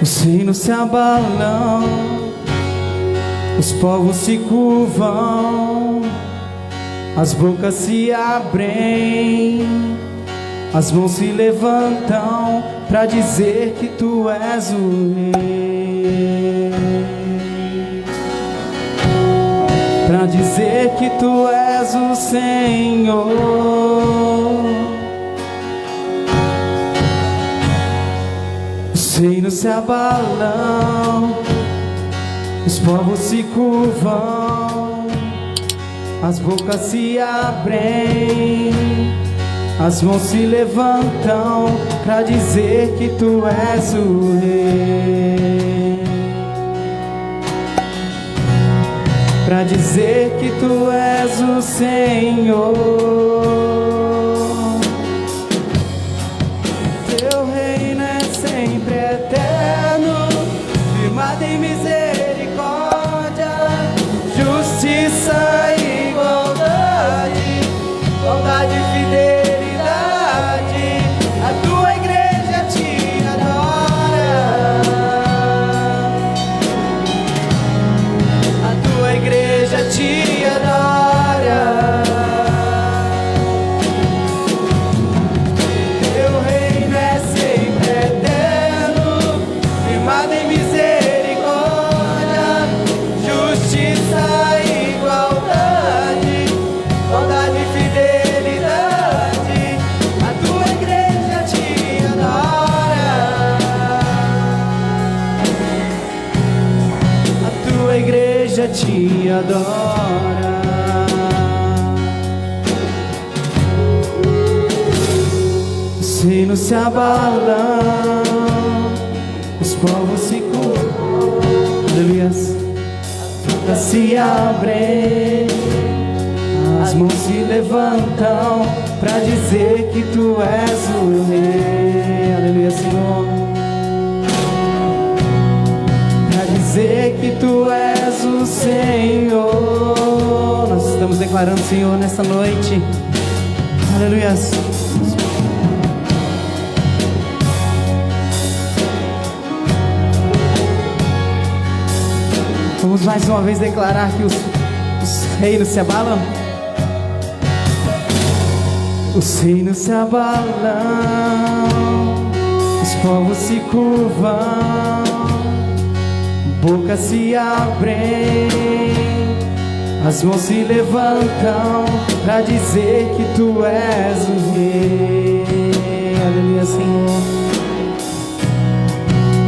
Os reinos se abalam, os povos se curvam, as bocas se abrem, as mãos se levantam para dizer que tu és o rei, para dizer que tu és o Senhor. Os reinos se abalam, os povos se curvam, as bocas se abrem, as mãos se levantam para dizer que tu és o rei, para dizer que tu és o Senhor. Teu reino é sempre eterno, firmado em misericórdia, justiça e igualdade, bondade e fidelidade. A tua igreja te adora, a tua igreja te adora. Teu reino é sempre eterno, firmado em misericórdia, justiça e igualdade, bondade e fidelidade. A tua igreja te adora, a tua igreja te adora. Os reinos se abalam, os povos se curvam, aleluias, as se abrem, as mãos se levantam para dizer que tu és o rei, aleluia, Senhor, para dizer que tu és o Senhor. Nós estamos declarando, Senhor, nessa noite, aleluia. Vamos mais uma vez declarar que os reinos se abalam. Os reinos se abalam, os povos se curvam, bocas se abrem, as mãos se levantam para dizer que tu és o rei, aleluia, Senhor,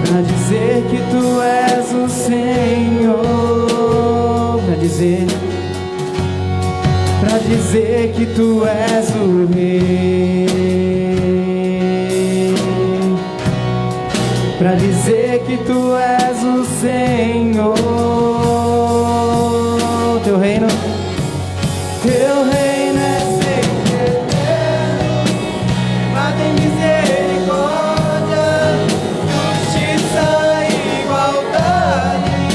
para dizer que tu és o Senhor, para dizer que tu és o rei, para dizer que tu és o Senhor. Teu reino é sempre eterno, firmado em misericórdia, justiça e igualdade,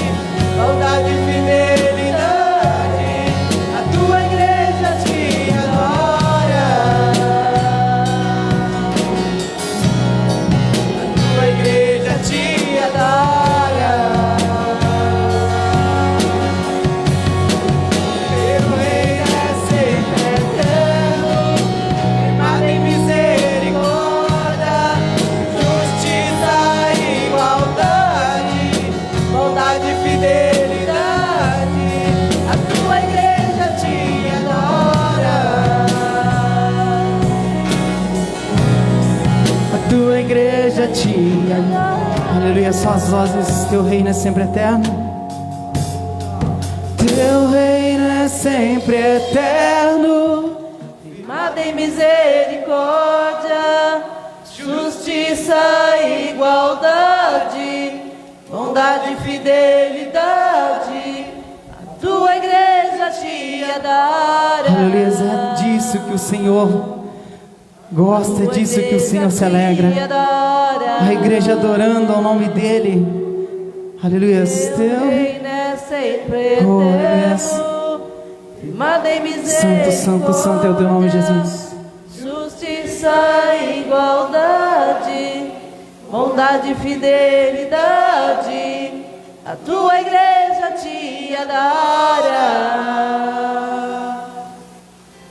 bondade e fidelidade. A tua igreja te adora, a tua igreja te adora. Teu reino é sempre eterno, firmado em misericórdia, justiça e igualdade, bondade e fidelidade. A tua igreja te adora, a tua igreja te adora. Aleluia, só as vozes. Teu reino é sempre eterno, teu reino é sempre eterno, firmado em misericórdia, justiça e igualdade, bondade e fidelidade. A tua igreja te adora. aleluia. É disso que o Senhor gosta, é disso que o Senhor se alegra. A igreja adorando ao nome dEle, aleluia. Teu reino é sempre Glórias. eterno, firmado em Santo, misericórdia, santo, santo é o teu nome, Jesus. justiça e igualdade, bondade e fidelidade, a tua igreja te adora.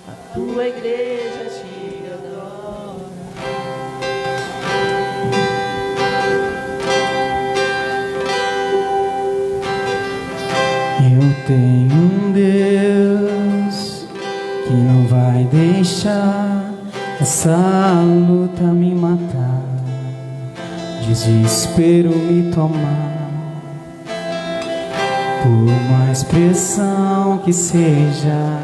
A tua igreja te adora. Eu tenho um Deus que não vai deixar essa luta me matar, desespero me tomar. Por mais pressão que seja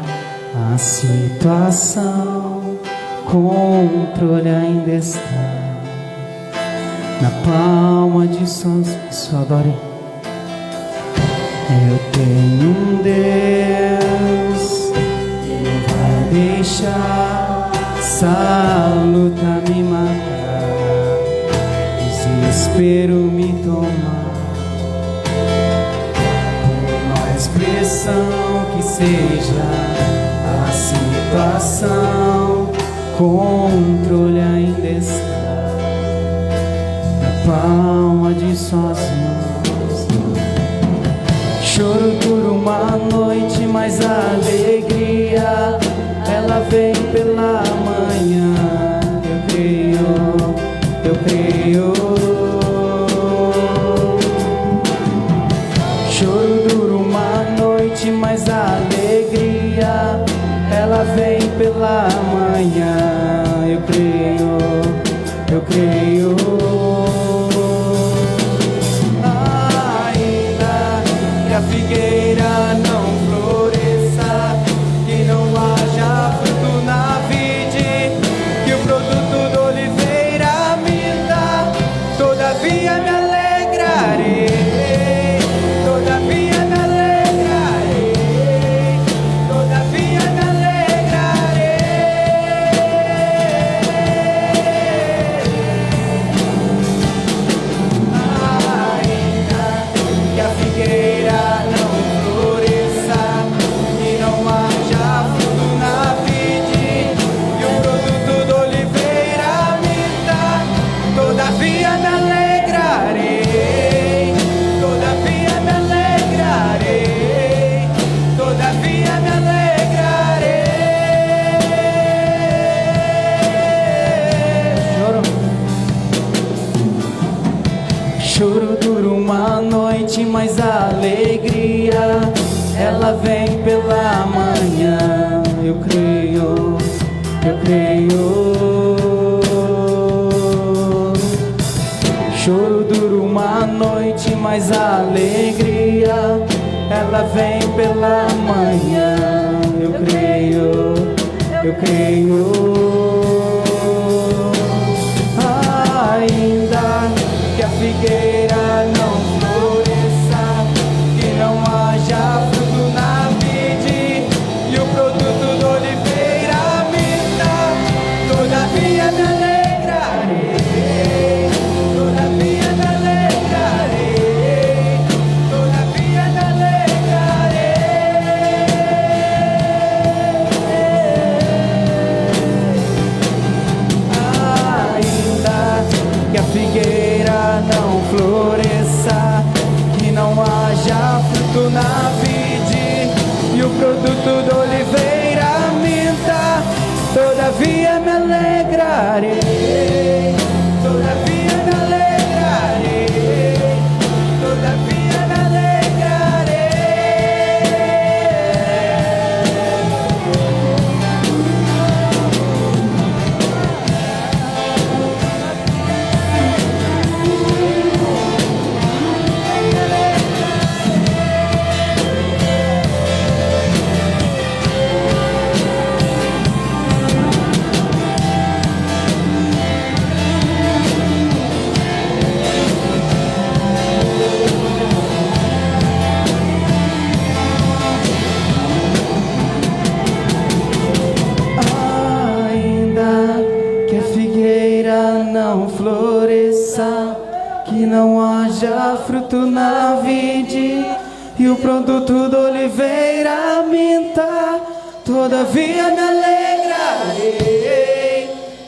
a situação, controle ainda está na palma de sua adore. Eu tenho um Deus que não vai deixar essa luta me matar, desespero me tomar. Por mais pressão que seja a situação, controle ainda está na palma de suas mãos. Choro dura uma noite, mas a alegria ela vem pela manhã. Eu creio, eu creio. Choro dura uma noite, mas a alegria ela vem pela manhã. Eu creio, eu creio. A figueira não floresça, que não haja fruto na vide, que o produto da oliveira minta, todavia me alegrarei, todavia me alegrarei, todavia me alegrarei. Ainda que a figueira choro dura uma noite, mas a alegria ela vem pela manhã. Eu creio, eu creio. Choro dura uma noite, mas a alegria ela vem pela manhã. Eu creio, eu creio. Ainda que a figueira não floresça, que não haja fruto na vide, e o produto da oliveira minta, todavia me alegrarei, todavia me alegrarei, todavia me alegrarei. Ainda que a figueira não floresça, que não haja fruto na vide, e o produto da oliveira minta, todavia me alegrarei, todavia me alegrarei, todavia me alegrarei. Não floresça, que não haja fruto na vide, e o produto da oliveira minta, todavia me alegrarei,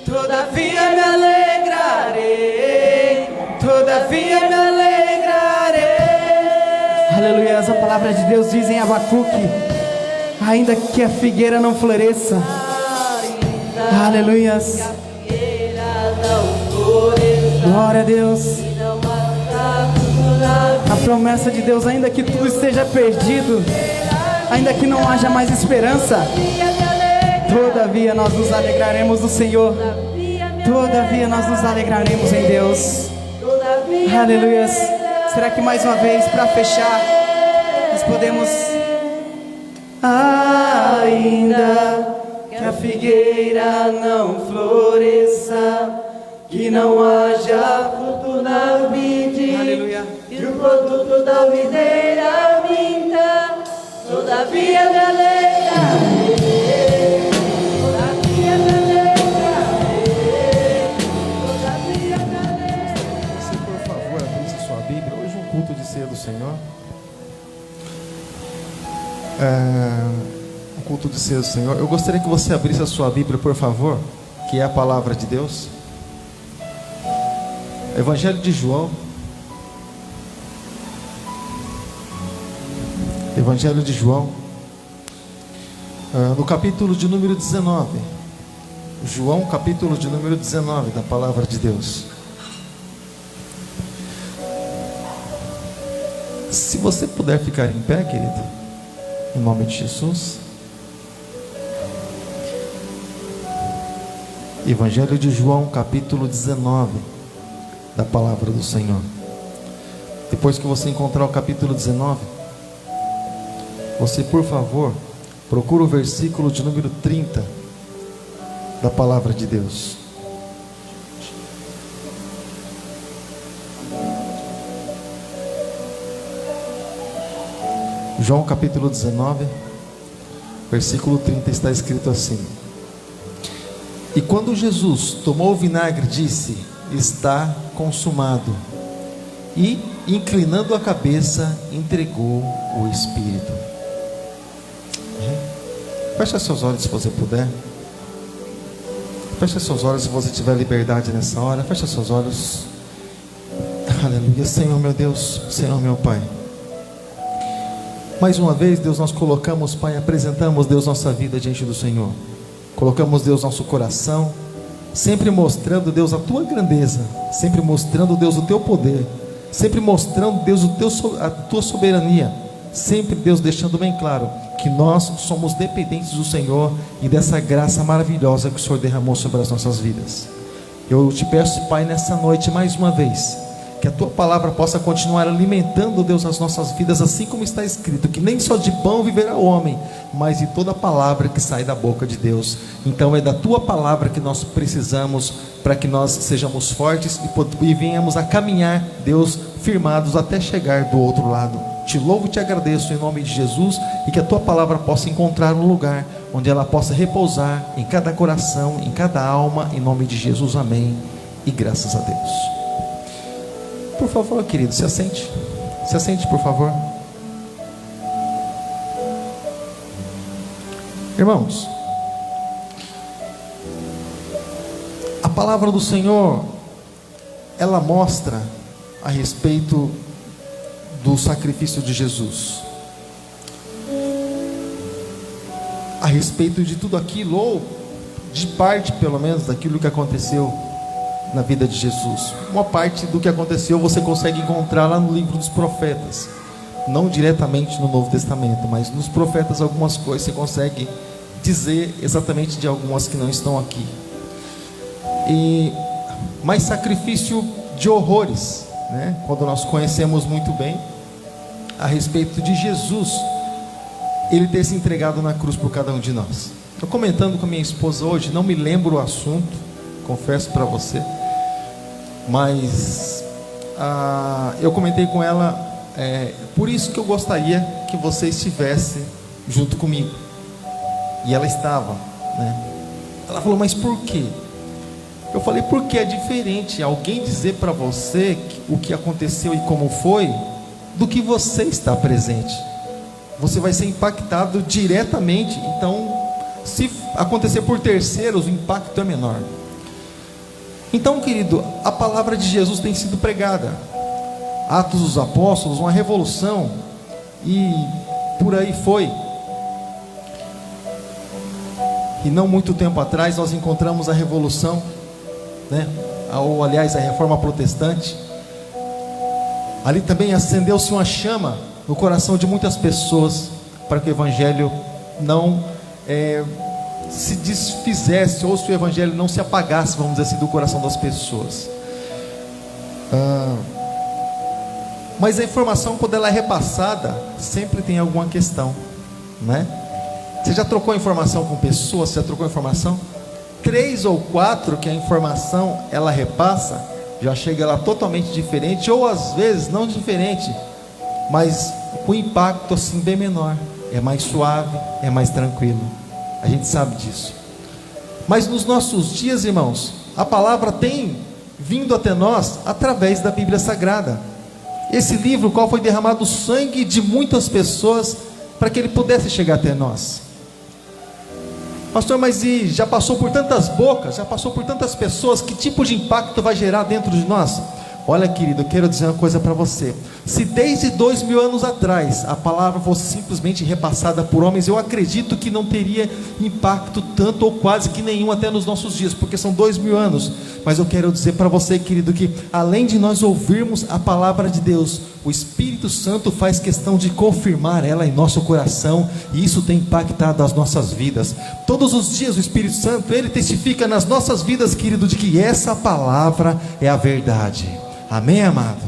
todavia me alegrarei, Aleluias. A palavra de Deus diz em Abacuque: ainda que a figueira não floresça. Aleluias. Glória a Deus. A promessa de Deus, ainda que tudo esteja perdido, ainda que não haja mais esperança, todavia nós nos alegraremos no Senhor. Todavia nós nos alegraremos em Deus. Aleluia. Será que mais uma vez, para fechar, nós podemos... Ainda que a figueira não floresça, que não haja fruto na vide, aleluia, e o produto da videira minta, todavia me alegrarei, todavia me alegrarei, todavia me alegrarei. Você, por favor, abrisse sua Bíblia. Hoje é um culto de ceia do Senhor. Um culto de ceia do Senhor. Eu gostaria que você abrisse a sua Bíblia, por favor, que é a palavra de Deus. Evangelho de João. Evangelho de João, no capítulo de número 19. João, capítulo de número 19 da palavra de Deus. Se você puder ficar em pé, querido, em nome de Jesus. Evangelho de João, capítulo 19 da palavra do Senhor. Depois que você encontrar o capítulo 19, você, por favor, procura o versículo de número 30 da palavra de Deus. João capítulo 19, versículo 30, está escrito assim: e quando Jesus tomou o vinagre, disse: está consumado. E, inclinando a cabeça, entregou o Espírito. Feche seus olhos se você puder. Feche seus olhos se você tiver liberdade nessa hora. Feche seus olhos. Aleluia. Senhor meu Deus, Senhor meu Pai, mais uma vez, Deus, nós colocamos, Pai, apresentamos, Deus, nossa vida diante do Senhor. Colocamos, Deus, nosso coração, sempre mostrando, Deus, a Tua grandeza, sempre mostrando, Deus, o Teu poder, sempre mostrando, Deus, a Tua soberania, sempre, Deus, deixando bem claro que nós somos dependentes do Senhor e dessa graça maravilhosa que o Senhor derramou sobre as nossas vidas. Eu te peço, Pai, nessa noite, mais uma vez, que a Tua palavra possa continuar alimentando, Deus, as nossas vidas, assim como está escrito, que nem só de pão viverá o homem, mas de toda palavra que sai da boca de Deus. Então é da Tua palavra que nós precisamos, para que nós sejamos fortes e venhamos a caminhar, Deus, firmados até chegar do outro lado. Te louvo e te agradeço em nome de Jesus, e que a Tua palavra possa encontrar um lugar onde ela possa repousar em cada coração, em cada alma, em nome de Jesus, amém, e graças a Deus. Por favor, querido, se assente. Se assente, por favor. Irmãos, a palavra do Senhor, ela mostra a respeito do sacrifício de Jesus, a respeito de tudo aquilo, ou de parte pelo menos daquilo que aconteceu na vida de Jesus. Uma parte do que aconteceu você consegue encontrar lá no livro dos profetas, não diretamente no Novo Testamento, mas nos profetas algumas coisas você consegue dizer exatamente de algumas que não estão aqui. Mas sacrifício de horrores, né? Quando nós conhecemos muito bem a respeito de Jesus, Ele ter se entregado na cruz por cada um de nós. Estou comentando com a minha esposa hoje, não me lembro o assunto, confesso para você, mas eu comentei com ela, por isso que eu gostaria que você estivesse junto comigo. E ela estava, né? Ela falou, mas por quê? Eu falei, porque é diferente alguém dizer para você o que aconteceu e como foi, do que você estar presente. Você vai ser impactado diretamente. Então, se acontecer por terceiros, o impacto é menor. Então, querido, a palavra de Jesus tem sido pregada. Atos dos Apóstolos, uma revolução. e por aí foi. E não muito tempo atrás nós encontramos a Revolução, né? Ou aliás a Reforma Protestante. Ali também acendeu-se uma chama no coração de muitas pessoas para que o Evangelho não se desfizesse, ou se o Evangelho não se apagasse, vamos dizer assim, do coração das pessoas. Mas a informação, quando ela é repassada, sempre tem alguma questão, né? Você já trocou informação com pessoas? Você já trocou informação? 3 ou 4 que a informação ela repassa, já chega lá totalmente diferente, ou às vezes não diferente, mas com impacto assim bem menor. É mais suave, é mais tranquilo. A gente sabe disso. Mas nos nossos dias, irmãos, a palavra tem vindo até nós através da Bíblia Sagrada. Esse livro, qual foi derramado o sangue de muitas pessoas para que ele pudesse chegar até nós. Pastor, mas e já passou por tantas bocas, já passou por tantas pessoas, que tipo de impacto vai gerar dentro de nós? Olha, querido, eu quero dizer uma coisa para você. Se desde 2000 anos atrás a palavra fosse simplesmente repassada por homens, eu acredito que não teria impacto tanto ou quase que nenhum até nos nossos dias, porque são 2000 anos. Mas eu quero dizer para você, querido, que além de nós ouvirmos a palavra de Deus, o Espírito Santo faz questão de confirmar ela em nosso coração, e isso tem impactado as nossas vidas. Todos os dias o Espírito Santo, ele testifica nas nossas vidas, querido, de que essa palavra é a verdade. Amém, amado?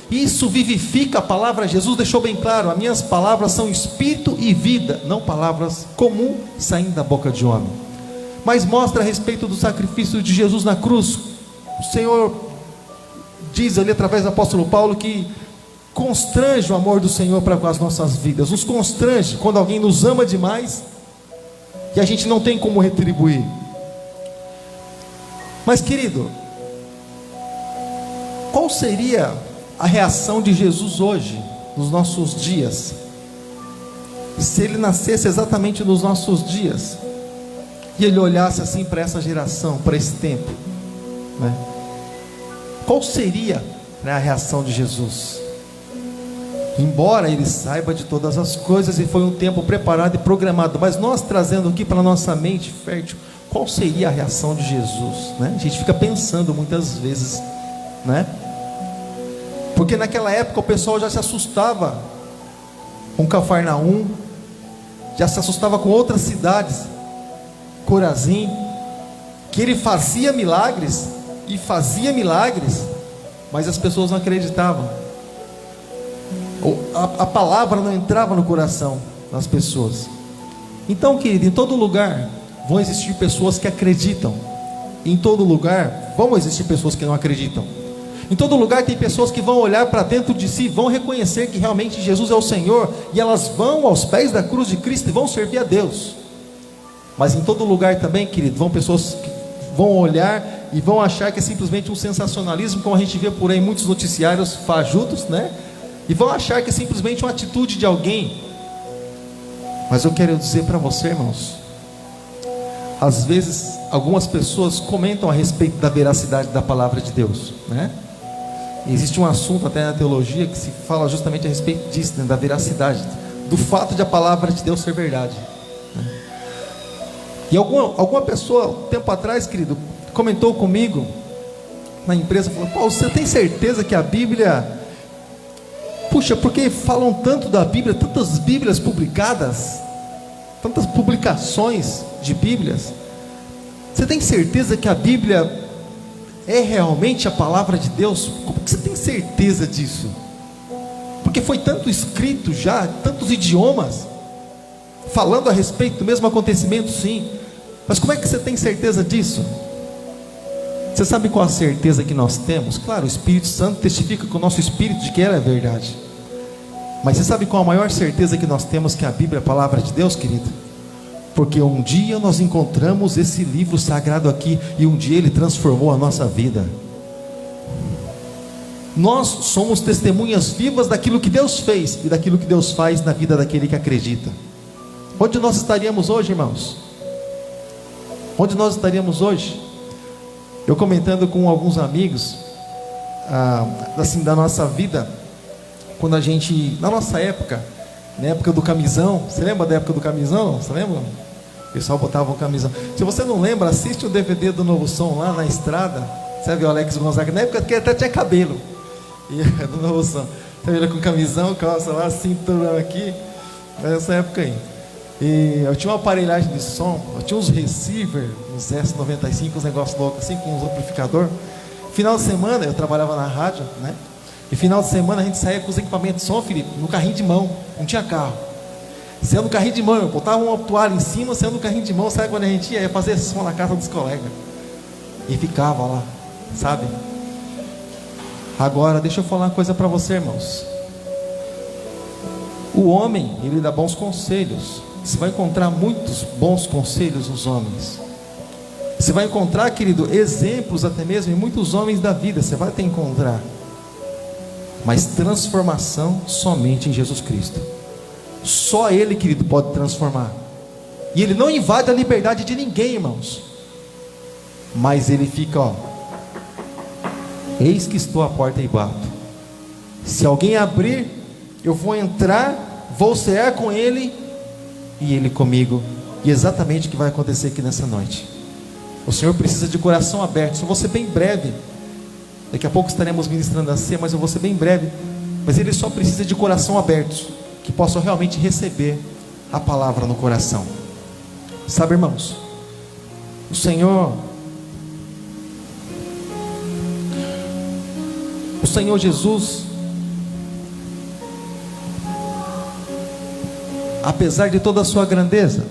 Isso vivifica a palavra. Jesus deixou bem claro: as minhas palavras são espírito e vida, não palavras comuns saindo da boca de homem. Mas mostra a respeito do sacrifício de Jesus na cruz. O Senhor diz ali através do apóstolo Paulo que constrange o amor do Senhor para com as nossas vidas. Nos constrange quando alguém nos ama demais e a gente não tem como retribuir. Mas, querido, qual seria a reação de Jesus hoje, nos nossos dias, se ele nascesse exatamente nos nossos dias e ele olhasse assim para essa geração, para esse tempo, né? Qual seria, né, a reação de Jesus? Embora ele saiba de todas as coisas e foi um tempo preparado e programado, mas nós trazendo aqui para a nossa mente fértil, qual seria a reação de Jesus, né? A gente fica pensando muitas vezes, né? Porque naquela época o pessoal já se assustava com Cafarnaum, já se assustava com outras cidades, Corazim, que ele fazia milagres, e fazia milagres, mas as pessoas não acreditavam. A palavra não entrava no coração das pessoas. Então, querido, em todo lugar vão existir pessoas que acreditam. Em todo lugar vão existir pessoas que não acreditam. Em todo lugar tem pessoas que vão olhar para dentro de si, vão reconhecer que realmente Jesus é o Senhor, e elas vão aos pés da cruz de Cristo e vão servir a Deus. Mas em todo lugar também, querido, vão pessoas que vão olhar e vão achar que é simplesmente um sensacionalismo, como a gente vê por aí em muitos noticiários fajutos, né? E vão achar que é simplesmente uma atitude de alguém. Mas eu quero dizer para você, irmãos, às vezes algumas pessoas comentam a respeito da veracidade da palavra de Deus, né? E existe um assunto até na teologia que se fala justamente a respeito disso, né? Da veracidade, do fato de a palavra de Deus ser verdade, né? E alguma pessoa, um tempo atrás, querido, comentou comigo na empresa, falou: Paulo, você tem certeza que a Bíblia... Puxa, porque falam tanto da Bíblia, tantas Bíblias publicadas, tantas publicações de Bíblias, você tem certeza que a Bíblia é realmente a palavra de Deus? Como que você tem certeza disso? Porque foi tanto escrito já, tantos idiomas, falando a respeito do mesmo acontecimento, sim, mas como é que você tem certeza disso? Você sabe qual a certeza que nós temos? Claro, o Espírito Santo testifica com o nosso espírito de que ela é verdade. Mas você sabe qual a maior certeza que nós temos, que a Bíblia é a palavra de Deus, querido? Porque um dia nós encontramos esse livro sagrado aqui, e um dia ele transformou a nossa vida. Nós somos testemunhas vivas daquilo que Deus fez e daquilo que Deus faz na vida daquele que acredita. Onde nós estaríamos hoje, irmãos? Onde nós estaríamos hoje? Eu comentando com alguns amigos, assim, da nossa vida, quando a gente, na nossa época, Na época do camisão. Você lembra da época do camisão? Você lembra? O pessoal botava o camisão. Se você não lembra, assiste o DVD do Novo Som lá na estrada. Você viu o Alex Gonzaga? Na época que ele até tinha cabelo. E do Novo Som. Você viu ele com camisão, calça lá, cinturão aqui. Nessa época aí. E eu tinha uma aparelhagem de som. Eu tinha uns receiver, uns S95, uns negócios loucos assim, com uns amplificador. Final de semana, eu trabalhava na rádio, né? E final de semana a gente saía com os equipamentos de som, Felipe, no carrinho de mão. Não tinha carro. Saindo no carrinho de mão, eu botava uma toalha em cima, saindo no carrinho de mão, sabe quando a gente ia fazer som na casa dos colegas. E ficava lá, sabe? Agora, deixa eu falar uma coisa para você, irmãos. O homem, ele dá bons conselhos. Você vai encontrar muitos bons conselhos nos homens. Você vai encontrar, querido, exemplos até mesmo em muitos homens da vida. Você vai ter que encontrar. Mas transformação somente em Jesus Cristo. Só Ele, querido, pode transformar. E Ele não invade a liberdade de ninguém, irmãos. Mas Ele fica, ó. Eis que estou à porta e bato. Se alguém abrir, eu vou entrar, vou cear com Ele e Ele comigo. E exatamente o que vai acontecer aqui nessa noite. O Senhor precisa de coração aberto. Só vou ser bem breve. Daqui a pouco estaremos ministrando a ceia, mas eu vou ser bem breve. Mas Ele só precisa de coração aberto, que possam realmente receber a palavra no coração. Sabe, irmãos, o Senhor Jesus, apesar de toda a sua grandeza,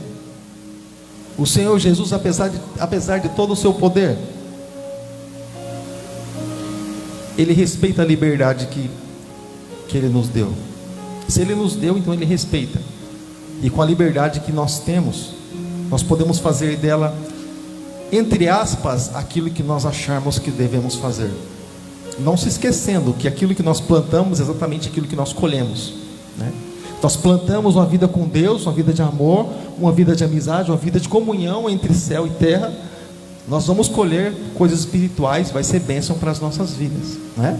o Senhor Jesus, apesar de todo o seu poder, Ele respeita a liberdade que Ele nos deu. Se Ele nos deu, então Ele respeita. E com a liberdade que nós temos, nós podemos fazer dela, entre aspas, aquilo que nós acharmos que devemos fazer. Não se esquecendo que aquilo que nós plantamos é exatamente aquilo que nós colhemos, né? Nós plantamos uma vida com Deus, uma vida de amor, uma vida de amizade, uma vida de comunhão entre céu e terra. Nós vamos colher coisas espirituais, vai ser bênção para as nossas vidas, né?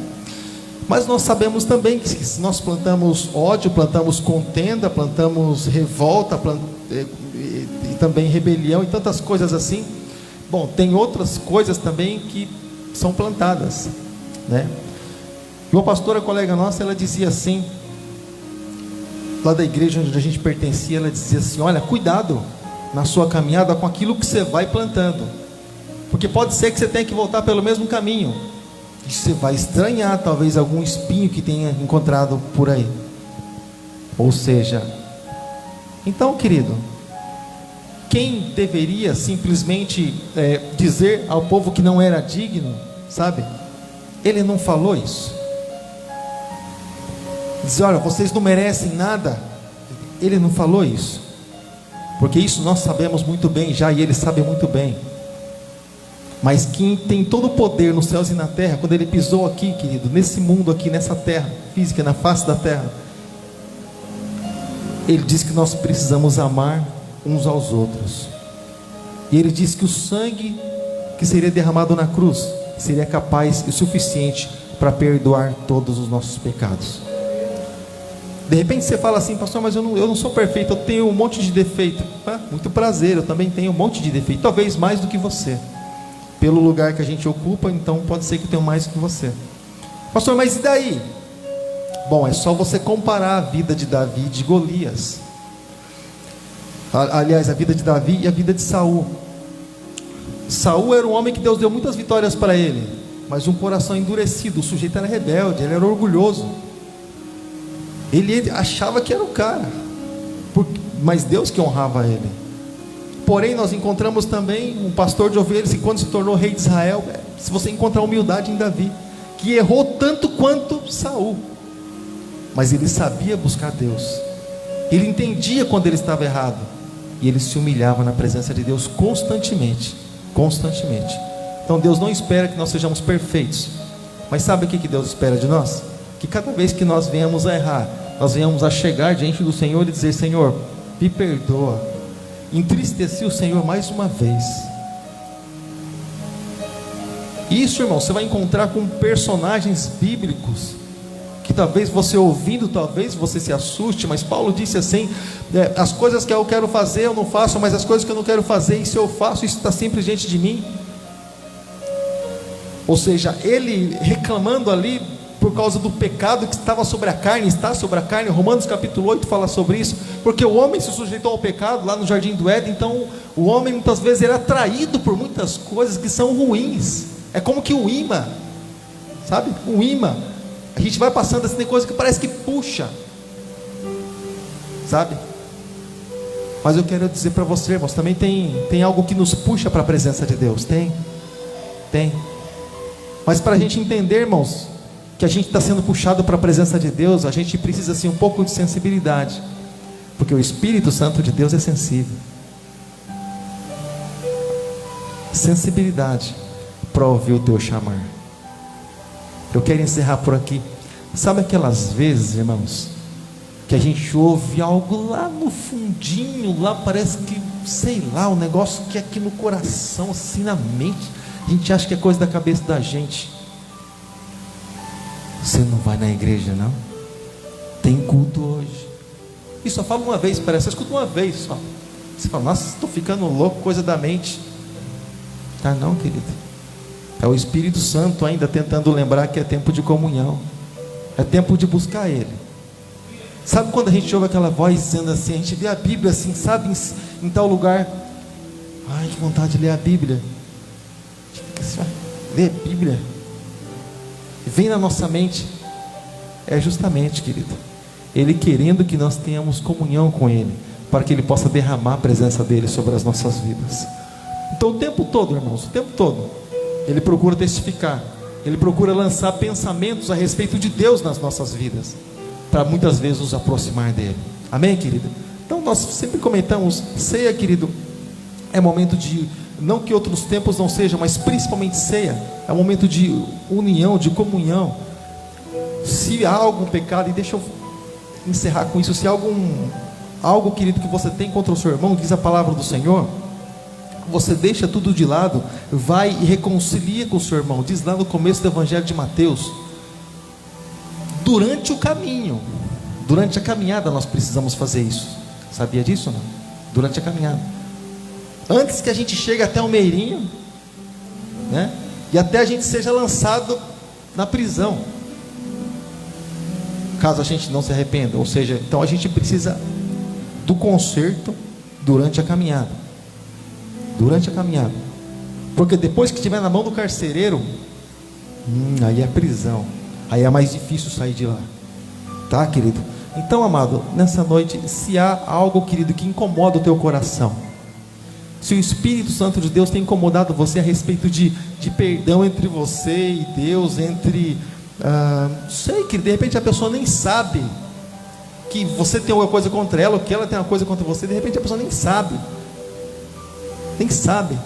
Mas nós sabemos também que se nós plantamos ódio, plantamos contenda, plantamos revolta, e também rebelião e tantas coisas assim, bom, tem outras coisas também que são plantadas, né? Uma pastora colega nossa, ela dizia assim, lá da igreja onde a gente pertencia, ela dizia assim: olha, cuidado na sua caminhada com aquilo que você vai plantando, porque pode ser que você tenha que voltar pelo mesmo caminho, e você vai estranhar talvez algum espinho que tenha encontrado por aí. Ou seja, então, querido, quem deveria simplesmente dizer ao povo que não era digno, sabe? Ele não falou isso. Dizer, olha, vocês não merecem nada. Ele não falou isso, porque isso nós sabemos muito bem já, e Ele sabe muito bem. Mas quem tem todo o poder nos céus e na terra, quando Ele pisou aqui, querido, nesse mundo aqui, nessa terra física, na face da terra, Ele diz que nós precisamos amar uns aos outros. E Ele diz que o sangue que seria derramado na cruz seria capaz e suficiente para perdoar todos os nossos pecados. De repente você fala assim: pastor, mas eu não sou perfeito, eu tenho um monte de defeito. Muito prazer, eu também tenho um monte de defeito, talvez mais do que você, pelo lugar que a gente ocupa, então pode ser que eu tenha mais do que você. Pastor, mas e daí? Bom, é só você comparar a vida de Davi e de Golias. Aliás, a vida de Davi e a vida de Saul. Saul era um homem que Deus deu muitas vitórias para ele, mas de um coração endurecido. O sujeito era rebelde, ele era orgulhoso. Ele achava que era o cara, mas Deus que honrava ele. Porém, nós encontramos também um pastor de ovelhas que, quando se tornou rei de Israel, se você encontrar humildade em Davi, que errou tanto quanto Saul, mas ele sabia buscar Deus. Ele entendia quando ele estava errado, e ele se humilhava na presença de Deus constantemente. Então Deus não espera que nós sejamos perfeitos, mas sabe o que Deus espera de nós? Que cada vez que nós venhamos a errar, nós venhamos a chegar diante do Senhor e dizer: Senhor, me perdoa, entristeci o Senhor mais uma vez. Isso, irmão, você vai encontrar com personagens bíblicos que talvez você ouvindo, talvez você se assuste, mas Paulo disse assim: as coisas que eu quero fazer eu não faço, mas as coisas que eu não quero fazer, isso eu faço, isso está sempre diante de mim. Ou seja, ele reclamando ali por causa do pecado que estava sobre a carne, está sobre a carne. Romanos capítulo 8 fala sobre isso, porque o homem se sujeitou ao pecado lá no jardim do Éden. Então o homem muitas vezes era atraído por muitas coisas que são ruins. É como que um imã, sabe? Um imã. A gente vai passando assim, tem coisa que parece que puxa, sabe? Mas eu quero dizer para você, irmãos, também tem algo que nos puxa para a presença de Deus. Tem. Mas para a gente entender, irmãos, que a gente está sendo puxado para a presença de Deus, a gente precisa assim um pouco de sensibilidade, porque o Espírito Santo de Deus é sensível. Sensibilidade para ouvir o teu chamar. Eu quero encerrar por aqui. Sabe aquelas vezes, irmãos, que a gente ouve algo lá no fundinho, lá parece que, sei lá, um negócio que é aqui no coração, assim na mente, a gente acha que é coisa da cabeça da gente. Você não vai na igreja não? Tem culto hoje. E só fala uma vez, parece, você escuta uma vez só. Você fala, nossa, estou ficando louco, coisa da mente. Tá não, querido. É o Espírito Santo ainda tentando lembrar que é tempo de comunhão. É tempo de buscar Ele. Sabe quando a gente ouve aquela voz dizendo assim, a gente vê a Bíblia assim, sabe, em tal lugar. Ai, que vontade de ler a Bíblia. Ler a Bíblia. Vem na nossa mente. É justamente, querido, Ele querendo que nós tenhamos comunhão com Ele, para que Ele possa derramar a presença dEle sobre as nossas vidas. Então o tempo todo, irmãos, o tempo todo Ele procura testificar, Ele procura lançar pensamentos a respeito de Deus nas nossas vidas, para muitas vezes nos aproximar dEle. Amém, querido? Então nós sempre comentamos, ceia, querido, é momento de, não que outros tempos não sejam, mas principalmente ceia, é um momento de união, de comunhão. Se há algum pecado, e deixa eu encerrar com isso, se há algo, querido, que você tem contra o seu irmão, diz a palavra do Senhor, você deixa tudo de lado, vai e reconcilia com o seu irmão. Diz lá no começo do Evangelho de Mateus, durante o caminho, durante a caminhada nós precisamos fazer isso. Sabia disso ou não? Durante a caminhada, antes que a gente chegue até o meirinho, né? E até a gente seja lançado na prisão, caso a gente não se arrependa. Ou seja, então a gente precisa do conserto durante a caminhada. Durante a caminhada. Porque depois que estiver na mão do carcereiro, aí é prisão. Aí é mais difícil sair de lá. Tá, querido? Então, amado, nessa noite, se há algo, querido, que incomoda o teu coração, se o Espírito Santo de Deus tem incomodado você a respeito de perdão entre você e Deus, entre... sei que de repente a pessoa nem sabe que você tem alguma coisa contra ela, ou que ela tem uma coisa contra você, de repente a pessoa nem sabe. Nem sabe.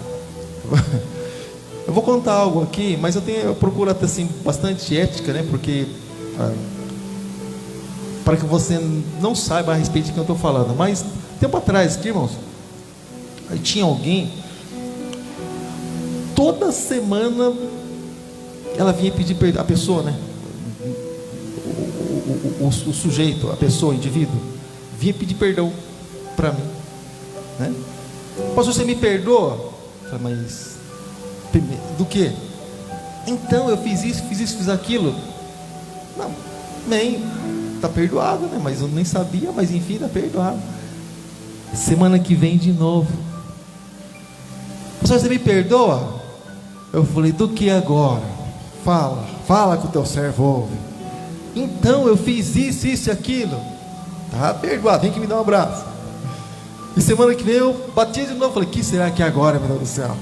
Eu vou contar algo aqui, mas eu procuro até assim, bastante ética, né? Porque para que você não saiba a respeito de quem eu estou falando. Mas tempo atrás, aqui, irmãos, aí tinha alguém, toda semana ela vinha pedir perdão, a pessoa, né? O sujeito, a pessoa, o indivíduo, vinha pedir perdão para mim, né? Pastor, você me perdoa? Eu falei, mas do que? Então eu fiz isso, fiz aquilo. Não, nem está perdoado, né? Mas eu nem sabia, mas enfim, está perdoado. Semana que vem de novo. Pastor, você me perdoa? Eu falei, do que agora? Fala que o teu servo ouve. Então eu fiz isso e aquilo. Tá perdoado, vem que me dá um abraço. E semana que vem eu bati de novo. Falei, que será que é agora, meu Deus do céu?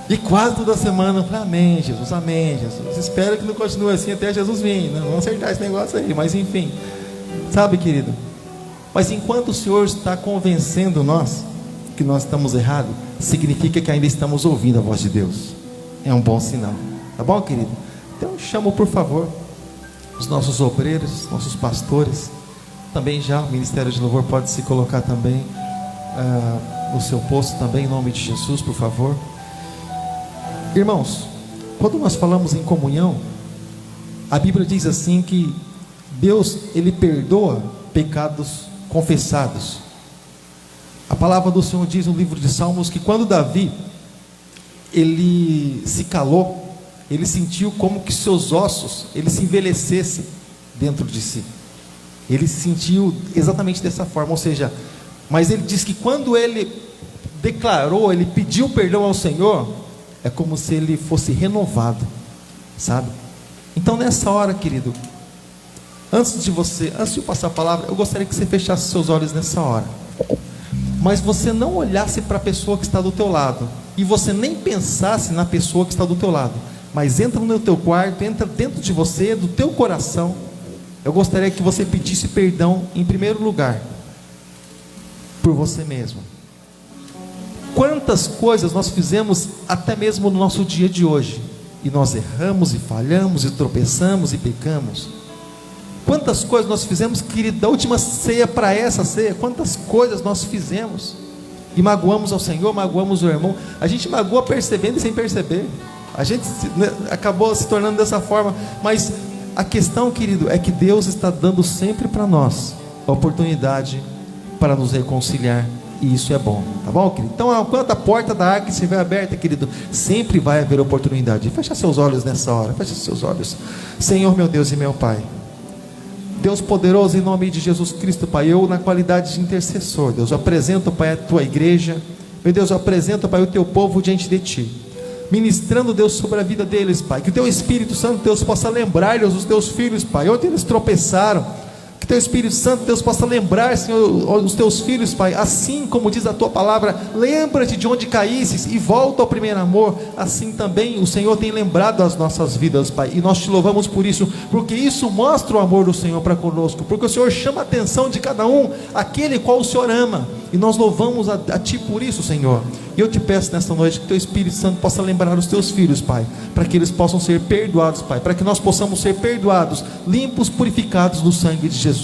E quase toda semana eu falei, amém Jesus, amém Jesus. Espero que não continue assim até Jesus vir, né? Vamos acertar esse negócio aí. Mas enfim, sabe, querido, mas enquanto o Senhor está convencendo nós que nós estamos errados, significa que ainda estamos ouvindo a voz de Deus. É um bom sinal. Tá bom, querido? Então chamo, por favor, os nossos obreiros, nossos pastores. Também já o Ministério de Louvor pode se colocar também no seu posto também, em nome de Jesus, por favor. Irmãos, quando nós falamos em comunhão, A Bíblia diz assim que Deus, Ele perdoa pecados confessados. A palavra do Senhor diz no livro de Salmos que quando Davi, ele se calou, ele sentiu como que seus ossos, ele se envelhecessem dentro de si. Ele se sentiu exatamente dessa forma, ou seja, mas ele diz que quando ele declarou, ele pediu perdão ao Senhor, é como se ele fosse renovado, sabe? Então nessa hora, querido, antes de eu passar a palavra, eu gostaria que você fechasse seus olhos nessa hora, mas você não olhasse para a pessoa que está do teu lado, e você nem pensasse na pessoa que está do teu lado, mas entra no teu quarto, entra dentro de você, do teu coração. Eu gostaria que você pedisse perdão em primeiro lugar por você mesmo. Quantas coisas nós fizemos até mesmo no nosso dia de hoje, e nós erramos e falhamos e tropeçamos e pecamos. Quantas coisas nós fizemos, querido, da última ceia para essa ceia, quantas coisas nós fizemos e magoamos ao Senhor, magoamos o irmão. A gente magoa percebendo e sem perceber. A gente acabou se tornando dessa forma. Mas a questão, querido, é que Deus está dando sempre para nós a oportunidade para nos reconciliar, e isso é bom, tá bom, querido? Então, enquanto a porta da arca estiver aberta, querido, sempre vai haver oportunidade. Fecha seus olhos nessa hora, fecha seus olhos. Senhor, meu Deus e meu Pai, Deus poderoso, em nome de Jesus Cristo, Pai, eu na qualidade de intercessor, Deus, eu apresento, Pai, a Tua igreja, meu Deus, eu apresento, Pai, o Teu povo diante de Ti, ministrando, Deus, sobre a vida deles, Pai, que o Teu Espírito Santo, Deus, possa lembrar-lhes os Teus filhos, Pai, onde eles tropeçaram. Que Teu Espírito Santo, Deus, possa lembrar, Senhor, os Teus filhos, Pai, assim como diz a Tua palavra, lembra-te de onde caísses e volta ao primeiro amor. Assim também o Senhor tem lembrado as nossas vidas, Pai, e nós Te louvamos por isso, porque isso mostra o amor do Senhor para conosco, porque o Senhor chama a atenção de cada um, aquele qual o Senhor ama, e nós louvamos a Ti por isso, Senhor. E eu Te peço nesta noite que Teu Espírito Santo possa lembrar os Teus filhos, Pai, para que eles possam ser perdoados, Pai, para que nós possamos ser perdoados, limpos, purificados no sangue de Jesus.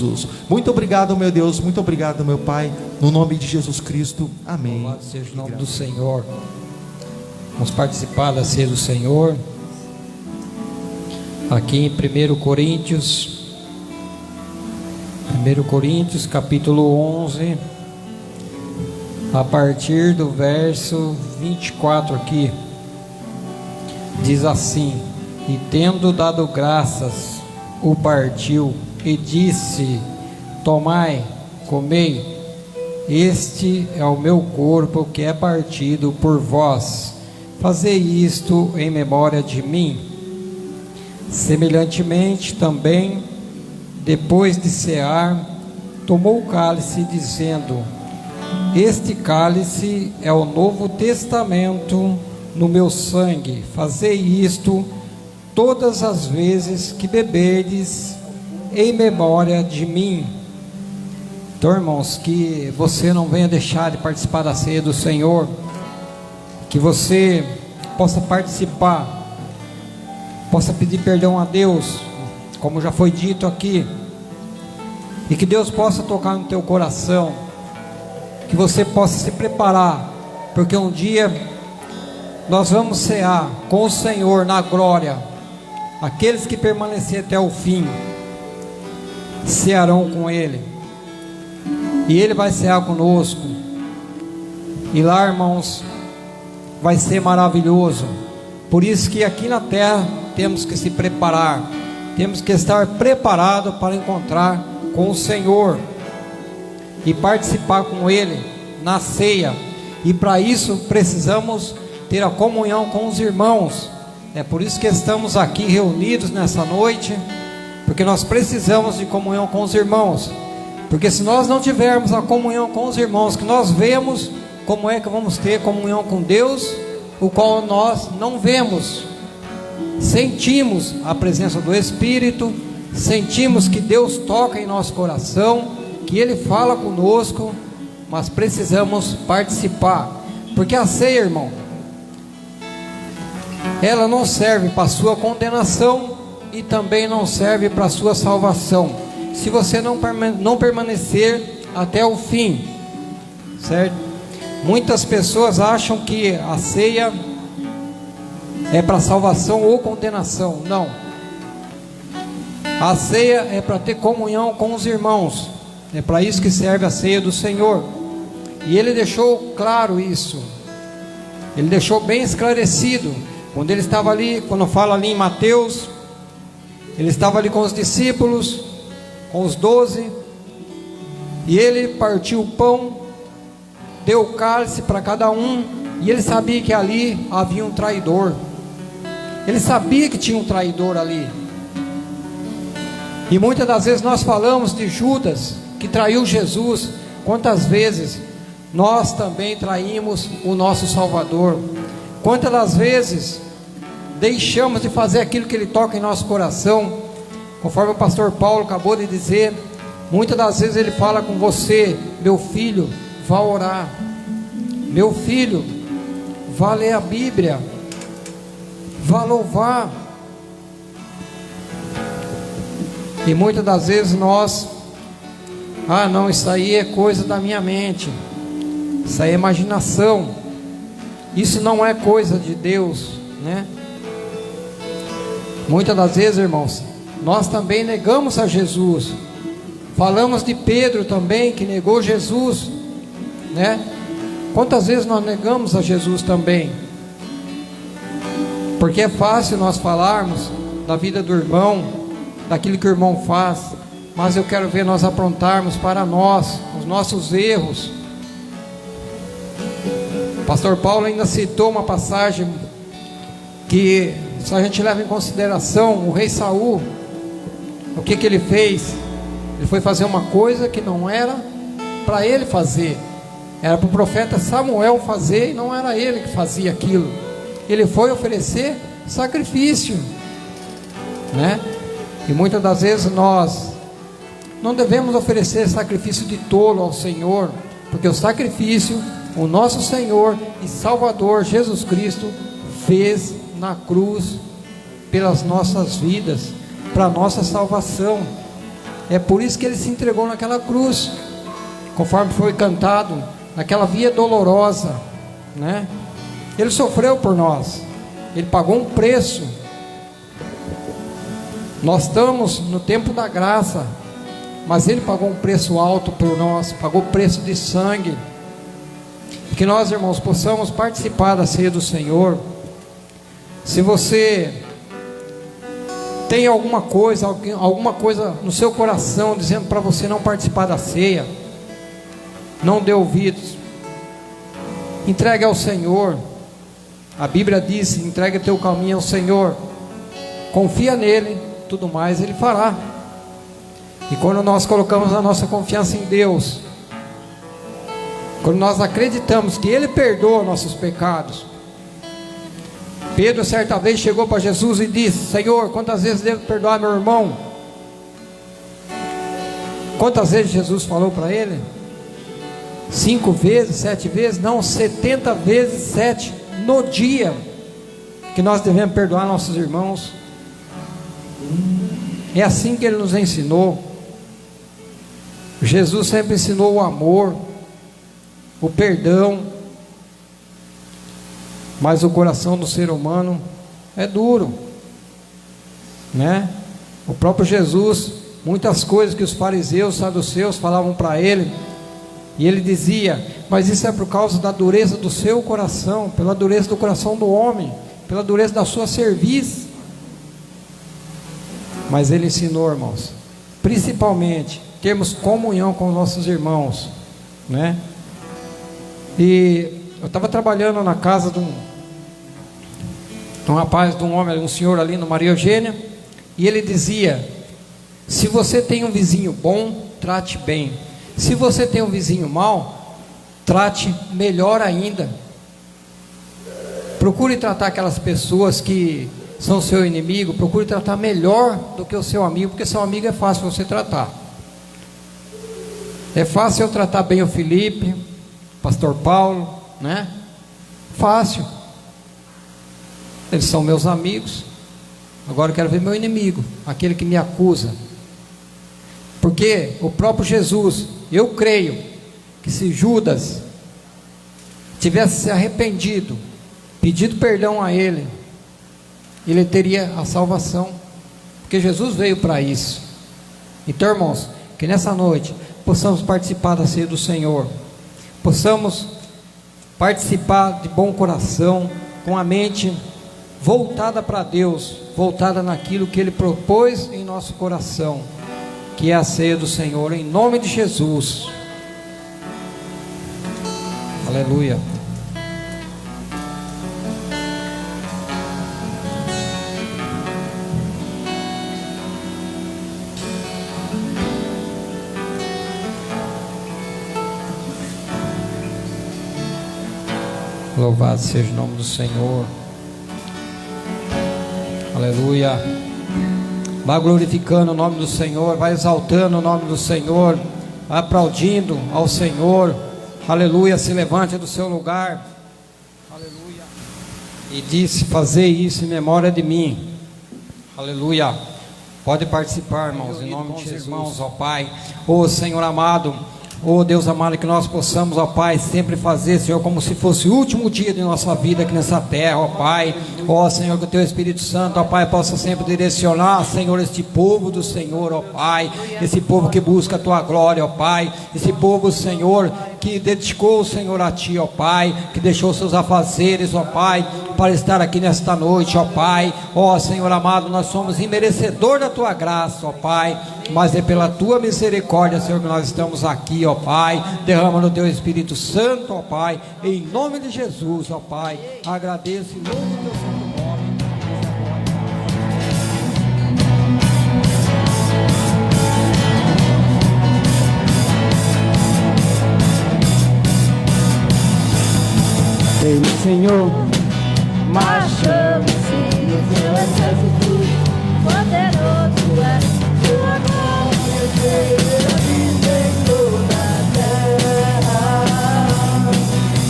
Muito obrigado, meu Deus, muito obrigado, meu Pai, no nome de Jesus Cristo, amém. Louvado seja o nome do Senhor. Vamos participar da ceia do Senhor, aqui em 1 Coríntios capítulo 11, a partir do verso 24 aqui, diz assim: e tendo dado graças, o partiu e disse: tomai, comei, este é o meu corpo que é partido por vós, fazei isto em memória de mim. Semelhantemente também, depois de cear, tomou o cálice, dizendo: este cálice é o novo testamento no meu sangue, fazei isto todas as vezes que beberdes em memória de mim. Então, irmãos, que você não venha deixar de participar da ceia do Senhor, que você possa participar, possa pedir perdão a Deus, como já foi dito aqui, e que Deus possa tocar no teu coração, que você possa se preparar, porque um dia nós vamos cear com o Senhor na glória. Aqueles que permanecerem até o fim cearão com Ele, e Ele vai cear conosco, e lá, irmãos, vai ser maravilhoso. Por isso que aqui na terra temos que se preparar, temos que estar preparados para encontrar com o Senhor e participar com Ele na ceia. E para isso precisamos ter a comunhão com os irmãos. É por isso que estamos aqui reunidos nessa noite, porque nós precisamos de comunhão com os irmãos. Porque se nós não tivermos a comunhão com os irmãos, que nós vemos, como é que vamos ter comunhão com Deus, o qual nós não vemos? Sentimos a presença do Espírito, sentimos que Deus toca em nosso coração, que Ele fala conosco, mas precisamos participar, porque a ceia, irmão, ela não serve para a sua condenação e também não serve para a sua salvação, se você não permanecer até o fim, certo? Muitas pessoas acham que a ceia é para salvação ou condenação. Não, A ceia é para ter comunhão com os irmãos. É para isso que serve a ceia do Senhor. E ele deixou claro isso. Ele deixou bem esclarecido. Quando ele estava ali, quando fala ali em Mateus, ele estava ali com os discípulos, com os 12. E ele partiu o pão, deu o cálice para cada um. E ele sabia que ali havia um traidor. Ele sabia que tinha um traidor ali. E muitas das vezes nós falamos de Judas, que traiu Jesus. Quantas vezes nós também traímos o nosso Salvador? Quantas das vezes deixamos de fazer aquilo que Ele toca em nosso coração? Conforme o pastor Paulo acabou de dizer, muitas das vezes Ele fala com você: meu filho, vá orar, meu filho, vá ler a Bíblia, vá louvar. E muitas das vezes nós, não, isso aí é coisa da minha mente, isso aí é imaginação, isso não é coisa de Deus, né? Muitas das vezes, irmãos, nós também negamos a Jesus. Falamos de Pedro também, que negou Jesus, né? Quantas vezes nós negamos a Jesus também? Porque é fácil nós falarmos da vida do irmão, daquilo que o irmão faz, mas eu quero ver nós aprontarmos para nós os nossos erros. O pastor Paulo ainda citou uma passagem que, se a gente leva em consideração o rei Saul, o que ele fez? Ele foi fazer uma coisa que não era para ele fazer, era para o profeta Samuel fazer, e não era ele que fazia aquilo. Ele foi oferecer sacrifício, né? E muitas das vezes nós não devemos oferecer sacrifício de tolo ao Senhor, porque o sacrifício, o nosso Senhor e Salvador Jesus Cristo fez na cruz pelas nossas vidas, para a nossa salvação. É por isso que Ele se entregou naquela cruz, conforme foi cantado, naquela via dolorosa, né? Ele sofreu por nós, Ele pagou um preço. Nós estamos no tempo da graça, mas Ele pagou um preço alto por nós, pagou preço de sangue. Que nós, irmãos, possamos participar da ceia do Senhor. Se você tem alguma coisa no seu coração dizendo para você não participar da ceia, não dê ouvidos, entregue ao Senhor. A Bíblia diz: entregue teu caminho ao Senhor, confia nele, tudo mais Ele fará. E quando nós colocamos a nossa confiança em Deus, quando nós acreditamos que Ele perdoa nossos pecados. Pedro certa vez chegou para Jesus e disse: Senhor, quantas vezes devo perdoar meu irmão? Quantas vezes Jesus falou para ele? 5 vezes, 7 vezes? Não, 70 vezes 7 no dia que nós devemos perdoar nossos irmãos. É assim que Ele nos ensinou. Jesus sempre ensinou o amor, o perdão, mas o coração do ser humano é duro, né? O próprio Jesus, muitas coisas que os fariseus, saduceus falavam para Ele, e Ele dizia: mas isso é por causa da dureza do seu coração, pela dureza do coração do homem, pela dureza da sua cerviz. Mas Ele ensinou, irmãos, principalmente termos comunhão com os nossos irmãos, né? E eu estava trabalhando na casa de um rapaz, de um homem, um senhor ali no Maria Eugênia, e ele dizia: se você tem um vizinho bom, trate bem. Se você tem um vizinho mau, trate melhor ainda. Procure tratar aquelas pessoas que são seu inimigo, procure tratar melhor do que o seu amigo, porque seu amigo é fácil você tratar. É fácil eu tratar bem o Felipe, pastor Paulo, né? Fácil. Eles são meus amigos. Agora eu quero ver meu inimigo, aquele que me acusa. Porque o próprio Jesus, eu creio que se Judas tivesse se arrependido, pedido perdão a ele, ele teria a salvação. porque Jesus veio para isso. Então, irmãos, que nessa noite possamos participar da ceia do Senhor, possamos participar de bom coração, com a mente voltada para Deus, voltada naquilo que Ele propôs em nosso coração, que é a ceia do Senhor, em nome de Jesus. Aleluia. Louvado seja o nome do Senhor. Aleluia. Vai glorificando o nome do Senhor, vai exaltando o nome do Senhor, vai aplaudindo ao Senhor. Aleluia. Se levante do seu lugar. Aleluia. E disse: fazer isso em memória de mim. Aleluia. Pode participar, irmãos, em nome de Jesus. Irmãos, ó Pai, ó Senhor amado, ó Deus amado, que nós possamos, ó Pai, sempre fazer, Senhor, como se fosse o último dia de nossa vida aqui nessa terra, ó Pai. Ó Senhor, que o Teu Espírito Santo, ó Pai, possa sempre direcionar, Senhor, este povo do Senhor, ó Pai, esse povo que busca a Tua glória, ó Pai, esse povo, Senhor, que dedicou o Senhor a Ti, ó Pai, que deixou seus afazeres, ó Pai, para estar aqui nesta noite, ó Pai. Ó Senhor amado, nós somos imerecedor da Tua graça, ó Pai, mas é pela Tua misericórdia, Senhor, que nós estamos aqui, ó Pai. Derrama no Teu Espírito Santo, ó Pai, em nome de Jesus, ó Pai. Agradeço e louvo o Teu santo nome. Ei, Senhor, Marchamos-se no Teu exército, poderoso é Tua glória, Senhor, vida em toda a terra.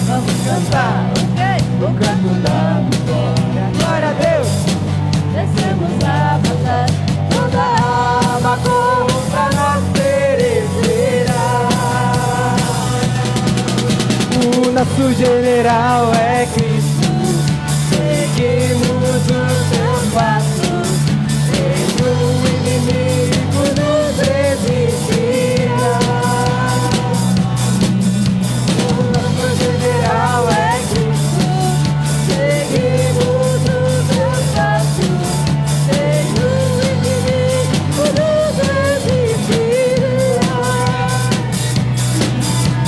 Vamos cantar, ok? O canto da vitória. Glória a Deus. Descemos a batalha, toda alma contra nós perecerá. o nosso general é Cristo. Seguimos os Teus passos, nenhum inimigo nos resistirá. O nosso general é Cristo. Seguimos os Teus passos, nenhum inimigo nos resistirá.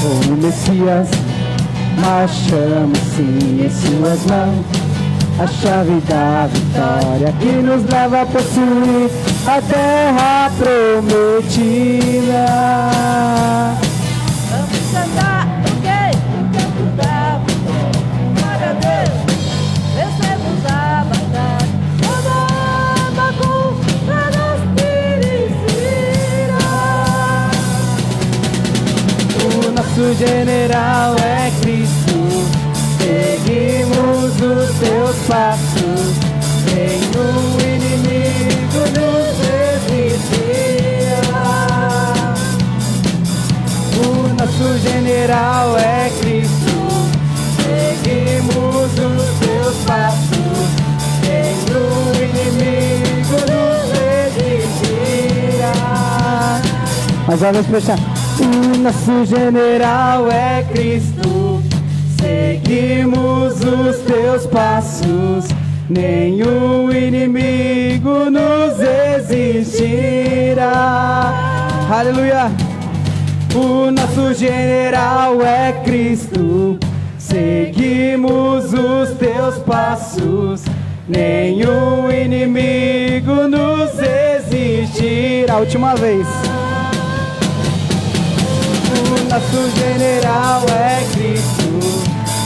O Messias, marchamos sim em suas mãos, a chave da vitória que nos leva a possuir a terra prometida. Vamos cantar, ok? O canto da vitória. Glória a Deus. Vencemos a batalha, toda alma contra nós perecerá. O nosso general é Cristo. Seguimos os Teus passos, nenhum inimigo nos resistirá. O nosso general é Cristo. Seguimos os Teus passos, nenhum inimigo nos resistirá. Mas vamos fechar. O nosso general é Cristo. Seguimos os Teus passos, nenhum inimigo nos resistirá. Aleluia! O nosso general é Cristo. Seguimos os Teus passos, nenhum inimigo nos resistirá. Última vez. O nosso general é Cristo.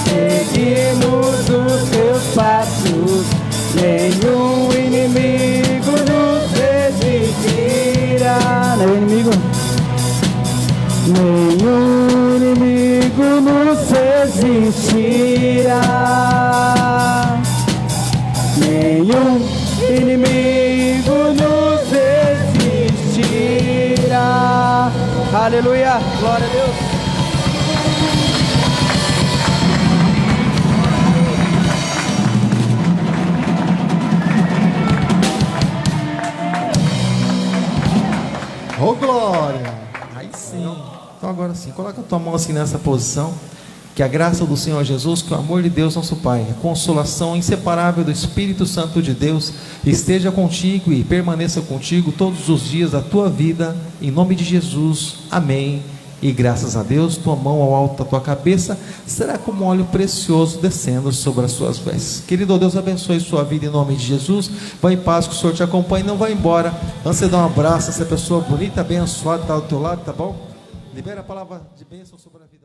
Seguimos os Teus passos, nenhum inimigo nos resistirá. Nenhum inimigo? Nenhum inimigo nos resistirá. Nenhum inimigo nos resistirá. Aleluia, glória a Deus. Oh, glória! Aí sim. Então agora sim, coloca a tua mão assim nessa posição. Que a graça do Senhor Jesus, que o amor de Deus nosso Pai, a consolação inseparável do Espírito Santo de Deus esteja contigo e permaneça contigo todos os dias da tua vida, em nome de Jesus, amém. E graças a Deus, tua mão ao alto da tua cabeça será como um óleo precioso descendo sobre as suas vestes. Querido Deus, abençoe sua vida em nome de Jesus. Vai em paz, que o Senhor te acompanhe, não vai embora. Antes de dar um abraço a essa pessoa bonita, abençoada, está do teu lado, tá bom? Libera a palavra de bênção sobre a vida.